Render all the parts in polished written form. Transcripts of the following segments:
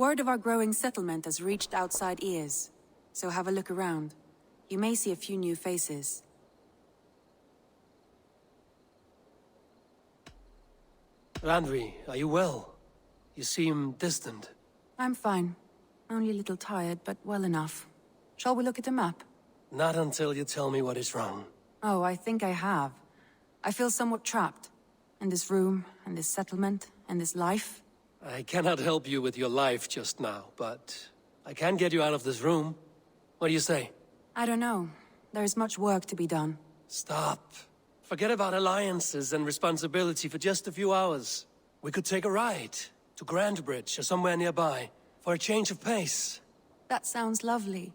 Word of our growing settlement has reached outside ears, so have a look around. You may see a few new faces. Randvi, are you well? You seem distant. I'm fine. Only a little tired, but well enough. Shall we look at the map? Not until you tell me what is wrong. Oh, I think I have. I feel somewhat trapped. In this room, and this settlement, and this life. I cannot help you with your life just now, but I can get you out of this room. What do you say? I don't know. There is much work to be done. Stop. Forget about alliances and responsibility for just a few hours. We could take a ride to Grantebridge or somewhere nearby for a change of pace. That sounds lovely.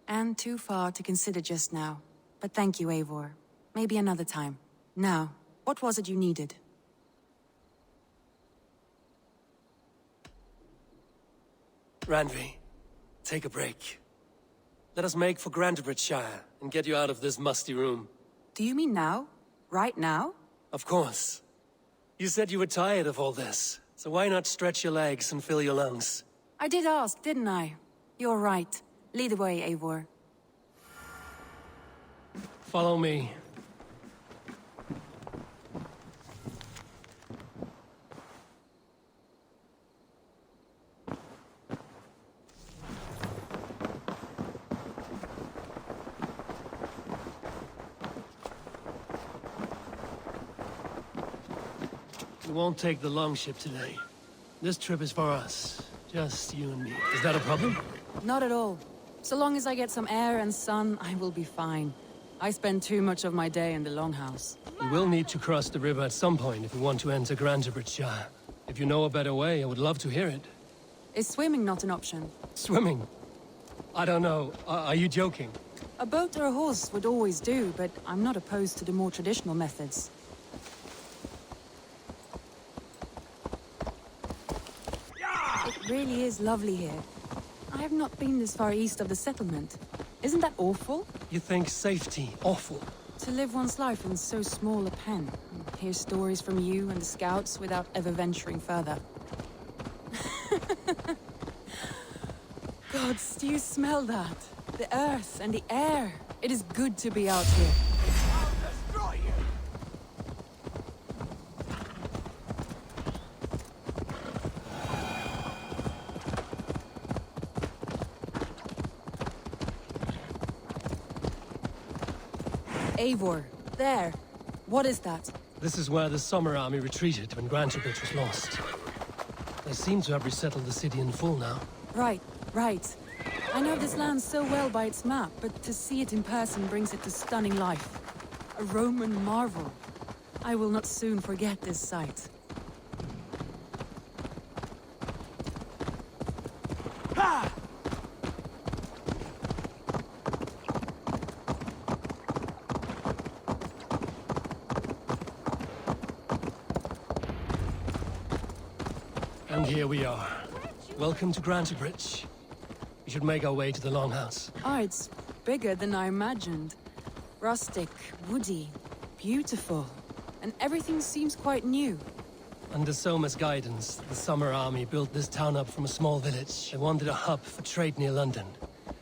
And too far to consider just now. But thank you, Eivor. Maybe another time. Now, what was it you needed? Randvi, take a break. Let us make for Grantebridgescire and get you out of this musty room. Do you mean now? Right now? Of course. You said you were tired of all this, so why not stretch your legs and fill your lungs? I did ask, didn't I? You're right. Lead the way, Eivor. Follow me. We won't take the longship today. This trip is for us. Just you and me. Is that a problem? Not at all. So long as I get some air and sun, I will be fine. I spend too much of my day in the longhouse. We will need to cross the river at some point if we want to enter Grantebridgescire. If you know a better way, I would love to hear it. Is swimming not an option? Swimming? I don't know. Are you joking? A boat or a horse would always do, but I'm not opposed to the more traditional methods. It really is lovely here. I have not been this far east of the settlement. Isn't that awful? You think safety awful? To live one's life in so small a pen, and hear stories from you and the scouts without ever venturing further. Gods, do you smell that? The earth and the air. It is good to be out here. I'll destroy you! Eivor, there. What is that? This is where the Summer Army retreated when Grantebridge was lost. They seem to have resettled the city in full now. Right. I know this land so well by its map, but to see it in person brings it to stunning life. A Roman marvel. I will not soon forget this sight. Ha! And here we are. Welcome to Grantebridge. We should make our way to the Longhouse. Oh, it's bigger than I imagined. Rustic, woody, beautiful. And everything seems quite new. Under Soma's guidance, the Summer Army built this town up from a small village. They wanted a hub for trade near London,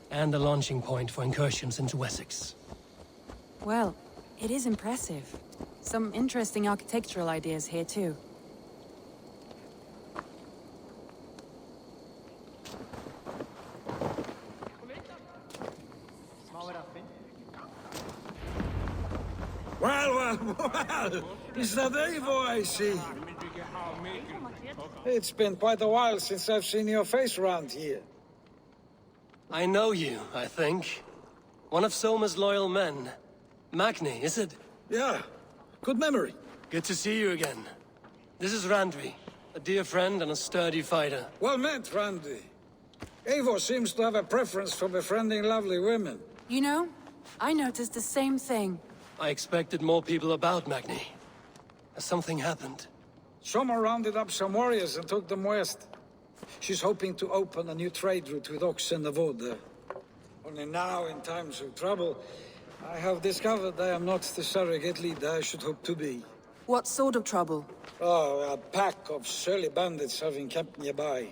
and a launching point for incursions into Wessex. Well, it is impressive. Some interesting architectural ideas here too. Well, is that Eivor I see? It's been quite a while since I've seen your face around here. I know you, I think. One of Soma's loyal men. Magni, is it? Yeah, good memory. Good to see you again. This is Randvi, a dear friend and a sturdy fighter. Well met, Randvi. Eivor seems to have a preference for befriending lovely women. You know, I noticed the same thing. I expected more people about Magni. Has something happened? Soma rounded up some warriors and took them west. She's hoping to open a new trade route with oxen of wood. Only now, in times of trouble, I have discovered I am not the surrogate leader I should hope to be. What sort of trouble? Oh, a pack of surly bandits have encamped nearby.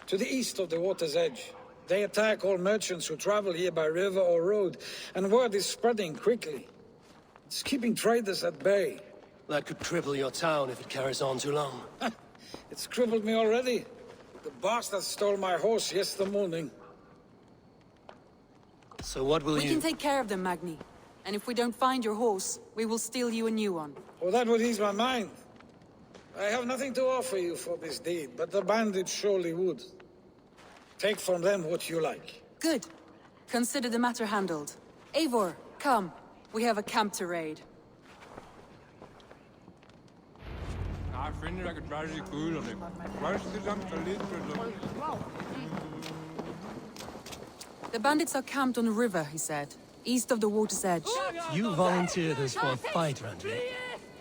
to the east of the water's edge. They attack all merchants who travel here by river or road, and word is spreading quickly. It's keeping traders at bay. That could cripple your town if it carries on too long. It's crippled me already. The bastard stole my horse yesterday morning. So what will We you... can take care of them, Magni. And if we don't find your horse, we will steal you a new one. Oh, that would ease my mind. I have nothing to offer you for this deed, but the bandits surely would. Take from them what you like. Good. Consider the matter handled. Eivor, come. We have a camp to raid. Jeg finder ikke bare i kuglerne. Først til dem så lidt The bandits are camped on the river, he said. East of the water's edge. You volunteered us for a fight, Randvi.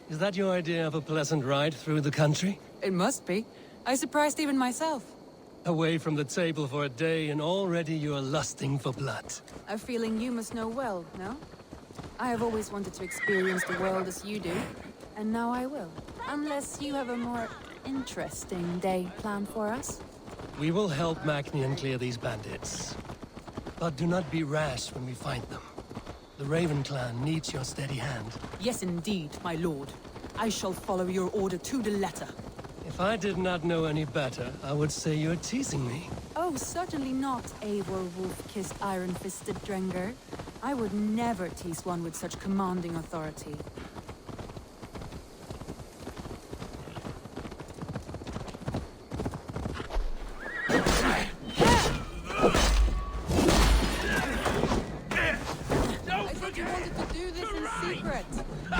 Is that your idea of a pleasant ride through the country? It must be. I surprised even myself. Away from the table for a day and already you are lusting for blood. A feeling you must know well, no? I have always wanted to experience the world as you do. And now I will. Unless you have a more interesting day planned for us. We will help Magnian clear these bandits. But do not be rash when we find them. The Raven clan needs your steady hand. Yes, indeed, my lord. I shall follow your order to the letter. If I did not know any better, I would say you're teasing me. Oh, certainly not, Eivor wolf-kissed iron-fisted Drenger. I would never tease one with such commanding authority.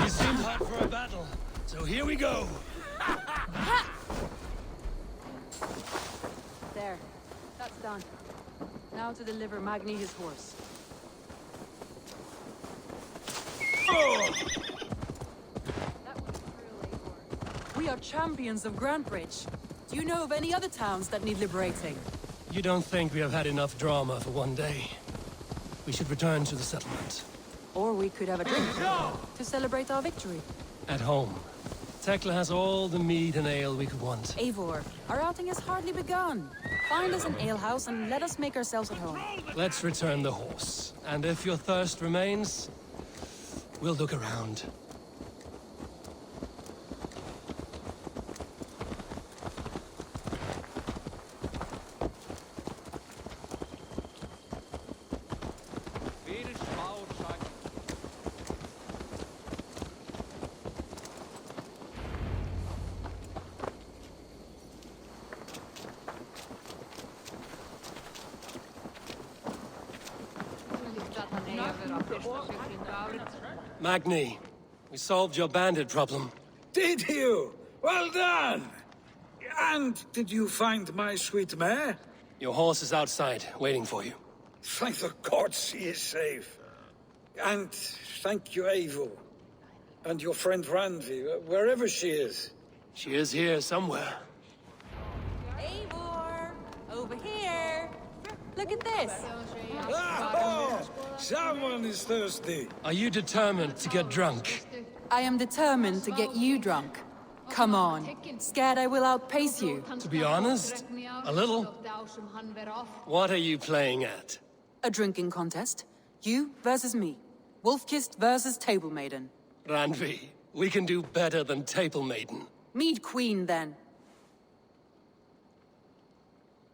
You seem hot for a battle, so here we go. There. That's done. Now to deliver Magni his horse. That was thrill, Eivor. We are champions of Grantebridge. Do you know of any other towns that need liberating? You don't think we have had enough drama for one day? We should return to the settlement. Or we could have a drink to celebrate our victory. At home. Tekla has all the mead and ale we could want. Eivor, our outing has hardly begun. Find us an alehouse and let us make ourselves at home. Let's return the horse. And if your thirst remains, we'll look around. Magni, we solved your bandit problem. Did you? Well done! And did you find my sweet mare? Your horse is outside, waiting for you. Thank the gods he is safe. And thank you, Eivor. And your friend Randvi, wherever she is. She is here somewhere. Eivor! Over here! Look at this! Oh, someone is thirsty. Are you determined to get drunk? I am determined to get you drunk. Come on. Scared I will outpace you? To be honest, a little. What are you playing at? A drinking contest. You versus me. Wolf-kissed versus Table Maiden. Randvi, we can do better than Table Maiden. Mead Queen, then.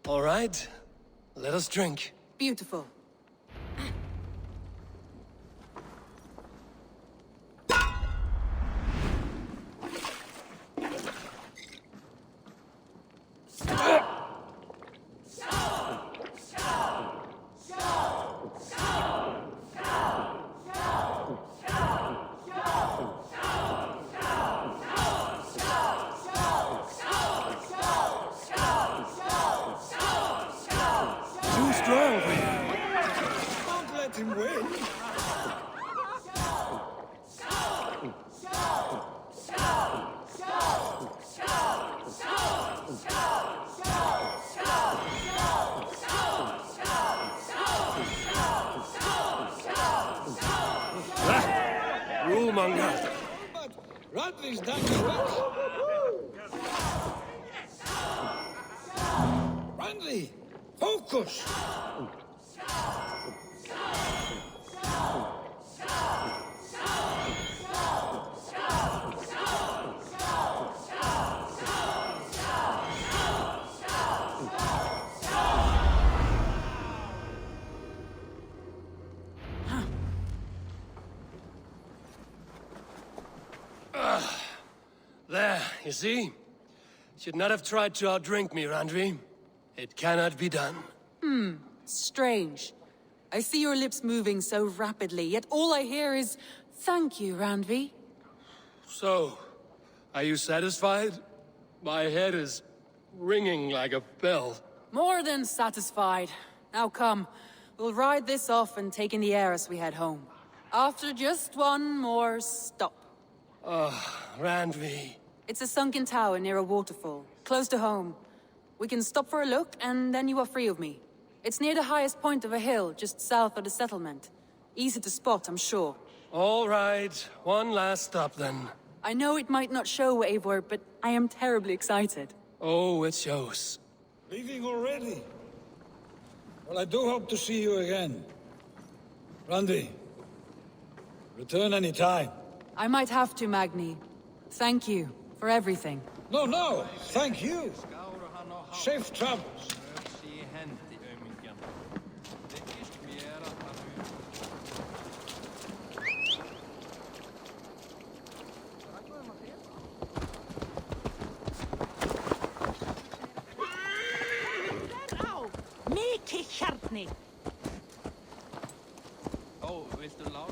All right, let us drink. Beautiful. Too strong for you. Don't let him win. Rulemonger. But Randvi's done his best. Randvi! Focus! There, you see? Should not have tried to outdrink me, Randvi. It cannot be done. Strange. I see your lips moving so rapidly, yet all I hear is, "Thank you, Randvi." So, are you satisfied? My head is ringing like a bell. More than satisfied. Now come, we'll ride this off and take in the air as we head home. After just one more stop. Randvi. It's a sunken tower near a waterfall, close to home. We can stop for a look, and then you are free of me. It's near the highest point of a hill, just south of the settlement. Easy to spot, I'm sure. All right, one last stop then. I know it might not show, Eivor, but I am terribly excited. Oh, it shows. Leaving already? Well, I do hope to see you again. Randvi, return any time. I might have to, Magni. Thank you for everything. No, thank you. Safe travels. Mikið hjarni. Ó, viltu lár?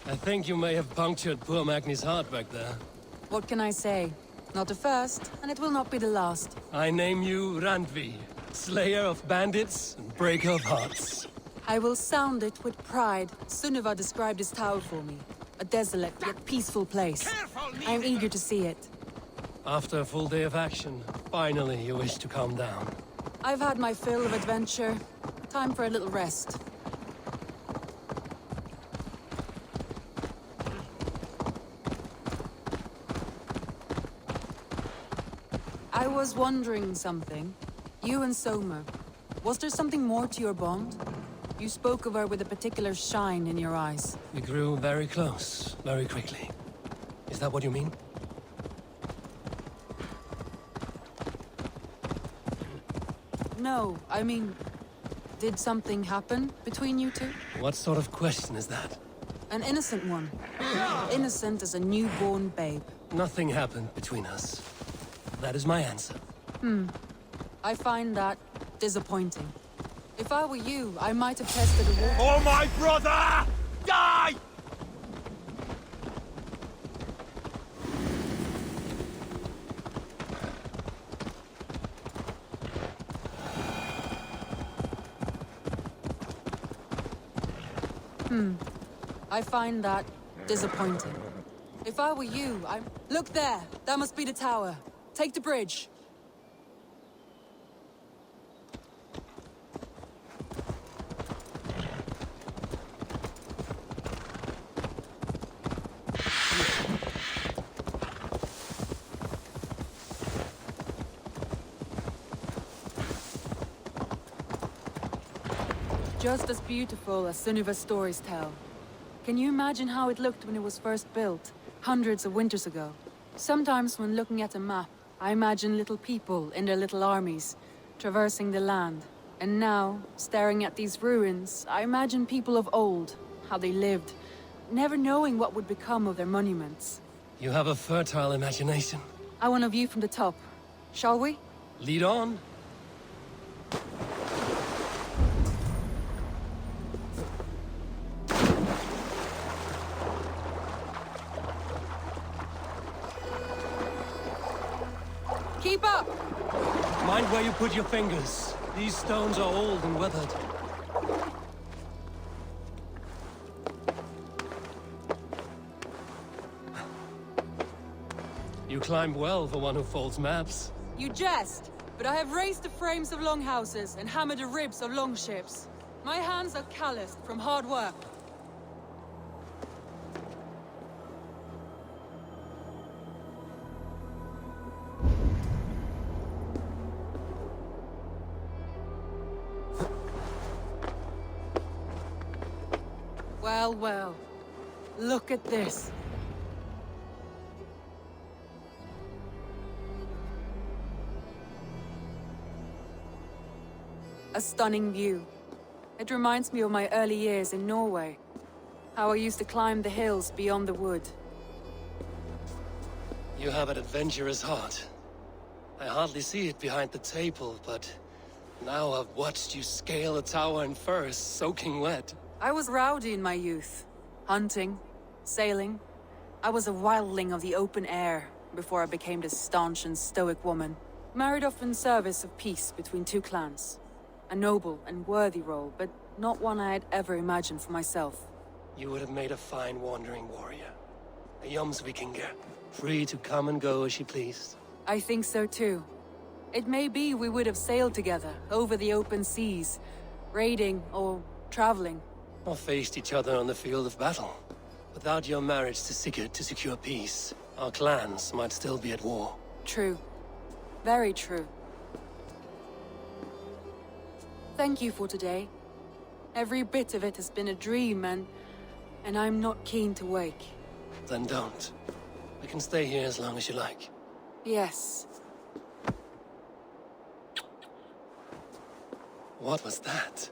I think you may have punctured poor Magni's heart back there. What can I say? Not the first, and it will not be the last. I name you Randvi, slayer of bandits and breaker of hearts. I will sound it with pride. Sunniva described this tower for me. A desolate yet peaceful place. I am eager to see it. After a full day of action, finally you wish to calm down. I've had my fill of adventure. Time for a little rest. I was wondering something. You and Soma. Was there something more to your bond? You spoke of her with a particular shine in your eyes. We grew very close, very quickly. Is that what you mean? No, I mean... Did something happen between you two? What sort of question is that? An innocent one. Innocent as a newborn babe. Nothing happened between us. That is my answer. I find that disappointing. If I were you, I might have tested a war. Oh, my brother! Die! I find that disappointing. If I were you, I... Look there! That must be the tower. Take the bridge. Just as beautiful as Sunniva's stories tell. Can you imagine how it looked when it was first built, hundreds of winters ago? Sometimes when looking at a map, I imagine little people in their little armies, traversing the land. And now, staring at these ruins, I imagine people of old, how they lived, never knowing what would become of their monuments. You have a fertile imagination. I want a view from the top. Shall we? Lead on. Keep up! Mind where you put your fingers. These stones are old and weathered. You climbed well for one who folds maps. You jest, but I have raised the frames of longhouses and hammered the ribs of longships. My hands are calloused from hard work. Well, well. Look at this. A stunning view. It reminds me of my early years in Norway. How I used to climb the hills beyond the wood. You have an adventurous heart. I hardly see it behind the table, but now I've watched you scale a tower in furs, soaking wet. I was rowdy in my youth. Hunting, sailing. I was a wildling of the open air before I became this staunch and stoic woman. Married off in service of peace between two clans. A noble and worthy role, but not one I had ever imagined for myself. You would have made a fine wandering warrior. A Jomsvikinger, free to come and go as you pleased. I think so too. It may be we would have sailed together, over the open seas, raiding or traveling. Or faced each other on the field of battle. Without your marriage to Sigurd to secure peace, our clans might still be at war. True. Very true. Thank you for today. Every bit of it has been a dream, and I'm not keen to wake. Then don't. We can stay here as long as you like. Yes. What was that?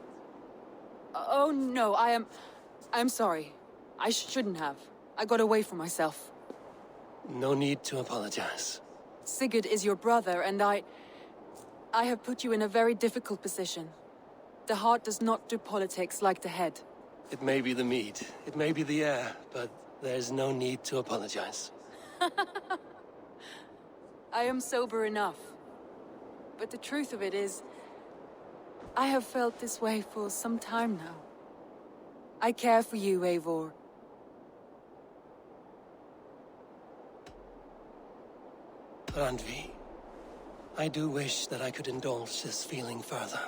Oh no, I'm sorry. I shouldn't have. I got away from myself. No need to apologize. Sigurd is your brother, and I have put you in a very difficult position. The heart does not do politics like the head. It may be the meat, it may be the air, but there's no need to apologize. I am sober enough. But the truth of it is, I have felt this way for some time now. I care for you, Eivor. Randvi, I do wish that I could indulge this feeling further.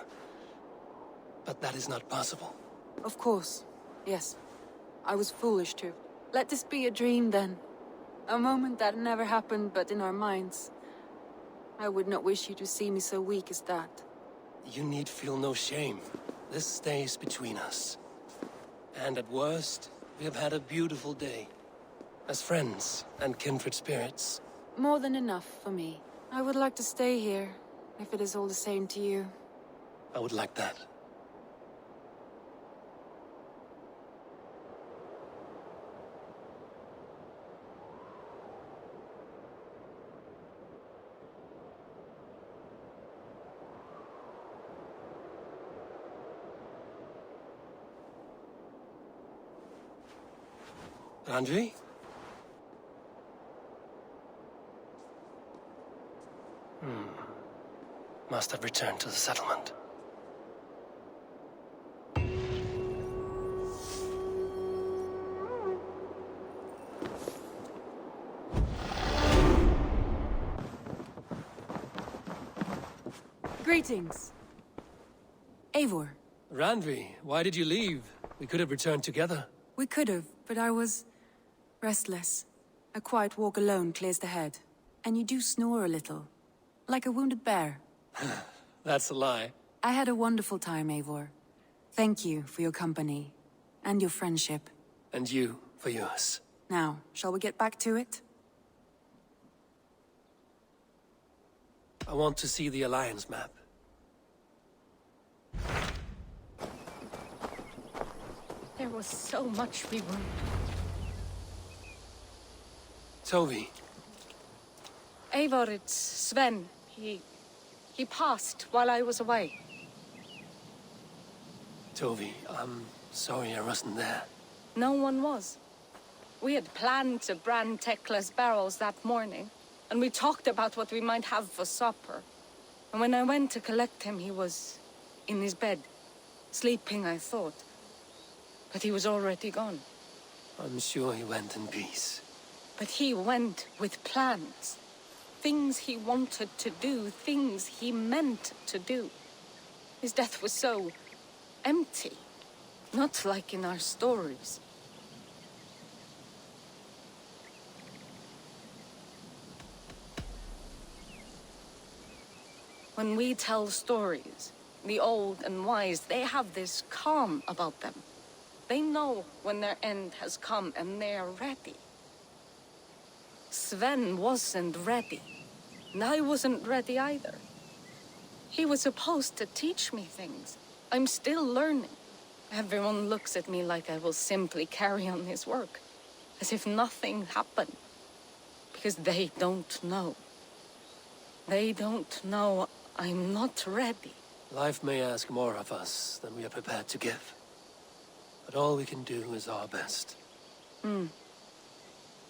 But that is not possible. Of course, yes. I was foolish too. Let this be a dream then. A moment that never happened but in our minds. I would not wish you to see me so weak as that. You need feel no shame. This stays between us. And at worst, we have had a beautiful day. As friends and kindred spirits. More than enough for me. I would like to stay here, if it is all the same to you. I would like that. Randvi? Must have returned to the settlement. Greetings. Eivor. Randvi, why did you leave? We could have returned together. We could have, but I was restless. A quiet walk alone clears the head. And you do snore a little. Like a wounded bear. That's a lie. I had a wonderful time, Eivor. Thank you for your company. And your friendship. And you for yours. Now, shall we get back to it? I want to see the Alliance map. There was so much we were. Tove. Eivor, it's Sven. He passed while I was away. Tove, I'm sorry I wasn't there. No one was. We had planned to brand Tekla's barrels that morning, and we talked about what we might have for supper. And when I went to collect him, he was in his bed, sleeping, I thought. But he was already gone. I'm sure he went in peace. But he went with plans. Things he wanted to do, things he meant to do. His death was so empty. Not like in our stories. When we tell stories, the old and wise, they have this calm about them. They know when their end has come and they are ready. Sven wasn't ready. And I wasn't ready either. He was supposed to teach me things. I'm still learning. Everyone looks at me like I will simply carry on his work. As if nothing happened. Because they don't know. They don't know I'm not ready. Life may ask more of us than we are prepared to give. But all we can do is our best.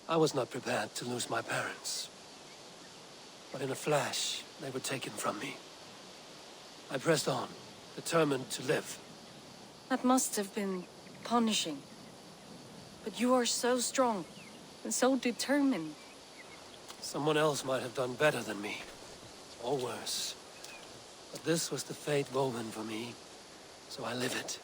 I was not prepared to lose my parents. But in a flash, they were taken from me. I pressed on, determined to live. That must have been punishing. But you are so strong and so determined. Someone else might have done better than me. Or worse. But this was the fate woven for me, so I live it.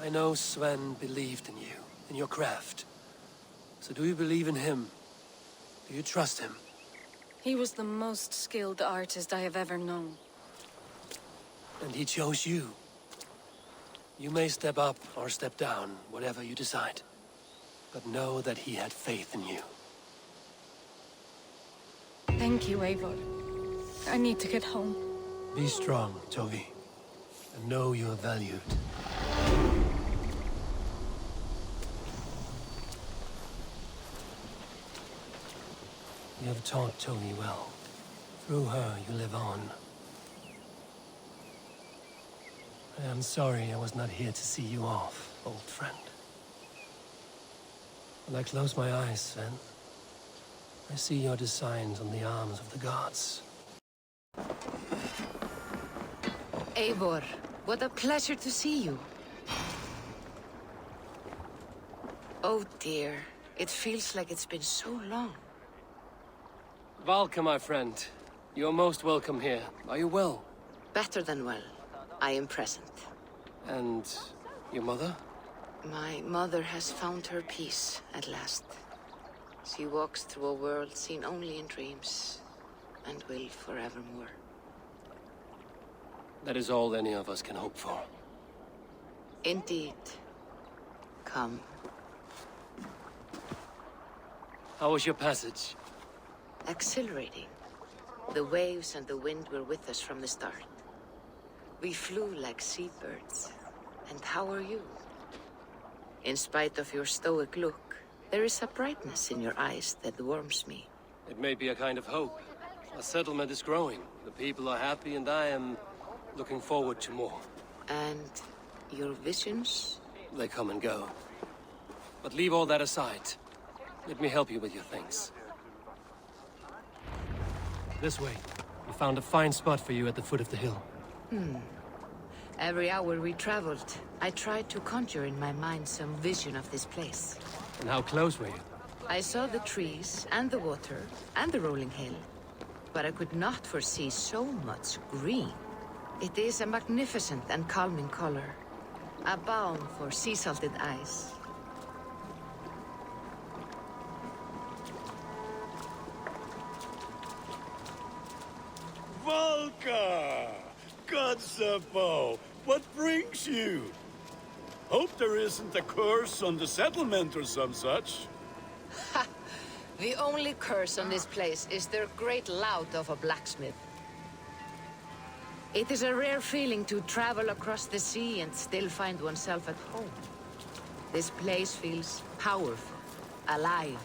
I know Sven believed in you, in your craft. So do you believe in him? Do you trust him? He was the most skilled artist I have ever known. And he chose you. You may step up or step down, whatever you decide. But know that he had faith in you. Thank you, Eivor. I need to get home. Be strong, Tove. And know you are valued. You have taught Tove well. Through her, you live on. I am sorry I was not here to see you off, old friend. When I close my eyes, Sven, I see your designs on the arms of the gods. Eivor, what a pleasure to see you. Oh dear, it feels like it's been so long. Valka, my friend. You're most welcome here. Are you well? Better than well. I am present. And your mother? My mother has found her peace at last. She walks through a world seen only in dreams, and will forevermore. That is all any of us can hope for. Indeed. Come. How was your passage? Exhilarating. The waves and the wind were with us from the start. We flew like seabirds. And how are you? In spite of your stoic look, there is a brightness in your eyes that warms me. It may be a kind of hope. Our settlement is growing. The people are happy and I am looking forward to more. And your visions? They come and go. But leave all that aside. Let me help you with your things. This way. We found a fine spot for you at the foot of the hill. Every hour we traveled, I tried to conjure in my mind some vision of this place. And how close were you? I saw the trees, and the water, and the rolling hill. But I could not foresee so much green. It is a magnificent and calming color. A balm for sea-salted eyes. Valka! Godsapo! What brings you? Hope there isn't a curse on the settlement or some such. The only curse on this place is their great lout of a blacksmith. It is a rare feeling to travel across the sea and still find oneself at home. This place feels powerful, alive.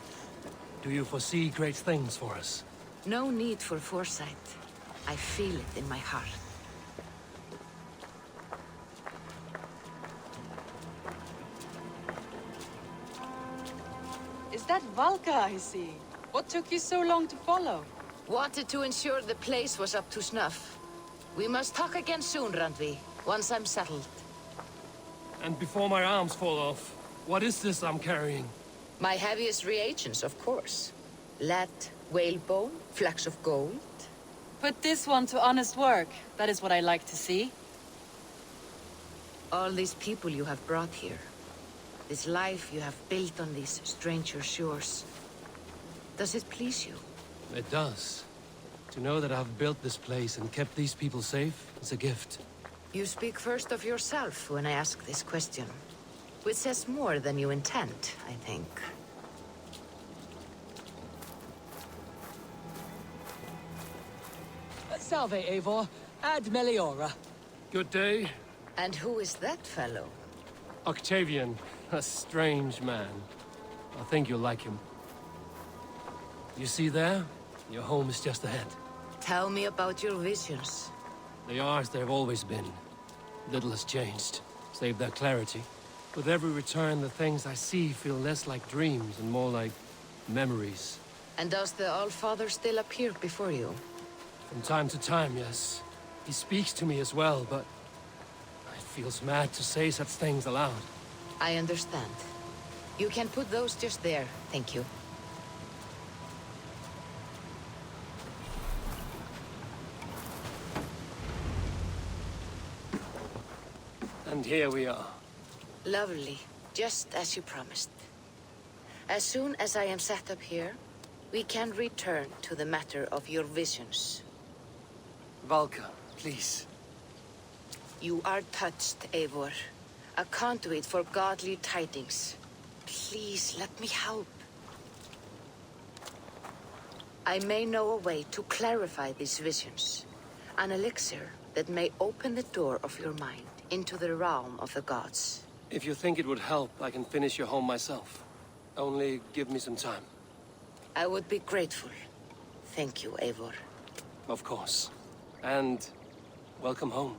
Do you foresee great things for us? No need for foresight. I feel it in my heart. Is that Valka I see? What took you so long to follow? Wanted to ensure the place was up to snuff. We must talk again soon, Randvi, once I'm settled. And before my arms fall off, what is this I'm carrying? My heaviest reagents, of course. Lead, whalebone, flecks of gold. Put this one to honest work. That is what I like to see. All these people you have brought here. This life you have built on these stranger shores. Does it please you? It does. To know that I've built this place and kept these people safe is a gift. You speak first of yourself when I ask this question, which says more than you intend, I think. Salve, Eivor. Ad Meliora. Good day. And who is that fellow? Octavian, a strange man. I think you'll like him. You see there? Your home is just ahead. Tell me about your visions. They are as they've always been. Little has changed, save their clarity. With every return, the things I see feel less like dreams and more like memories. And does the Allfather still appear before you? From time to time, yes. He speaks to me as well, but it feels mad to say such things aloud. I understand. You can put those just there, thank you. And here we are. Lovely, just as you promised. As soon as I am set up here, we can return to the matter of your visions. Valka, please. You are touched, Eivor. A conduit for godly tidings. Please, let me help. I may know a way to clarify these visions. An elixir that may open the door of your mind into the realm of the gods. If you think it would help, I can finish your home myself. Only give me some time. I would be grateful. Thank you, Eivor. Of course. And welcome home.